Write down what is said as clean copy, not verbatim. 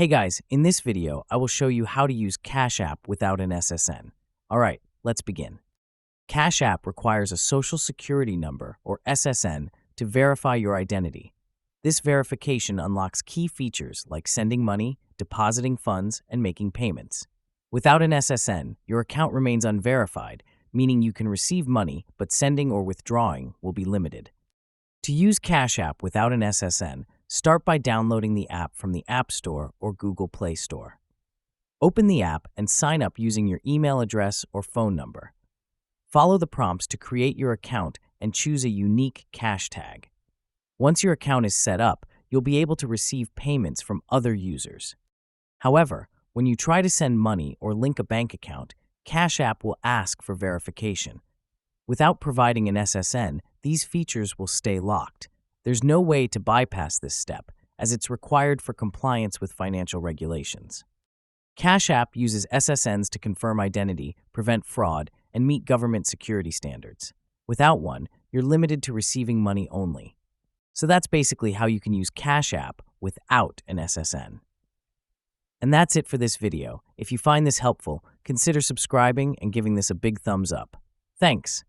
Hey guys, in this video, I will show you how to use Cash App without an SSN. Alright, let's begin. Cash App requires a Social Security number, or SSN, to verify your identity. This verification unlocks key features like sending money, depositing funds, and making payments. Without an SSN, your account remains unverified, meaning you can receive money, but sending or withdrawing will be limited. To use Cash App without an SSN, start by downloading the app from the App Store or Google Play Store. Open the app and sign up using your email address or phone number. Follow the prompts to create your account and choose a unique cash tag. Once your account is set up, you'll be able to receive payments from other users. However, when you try to send money or link a bank account, Cash App will ask for verification. Without providing an SSN, these features will stay locked. There's no way to bypass this step, as it's required for compliance with financial regulations. Cash App uses SSNs to confirm identity, prevent fraud, and meet government security standards. Without one, you're limited to receiving money only. So that's basically how you can use Cash App without an SSN. And that's it for this video. If you find this helpful, consider subscribing and giving this a big thumbs up. Thanks.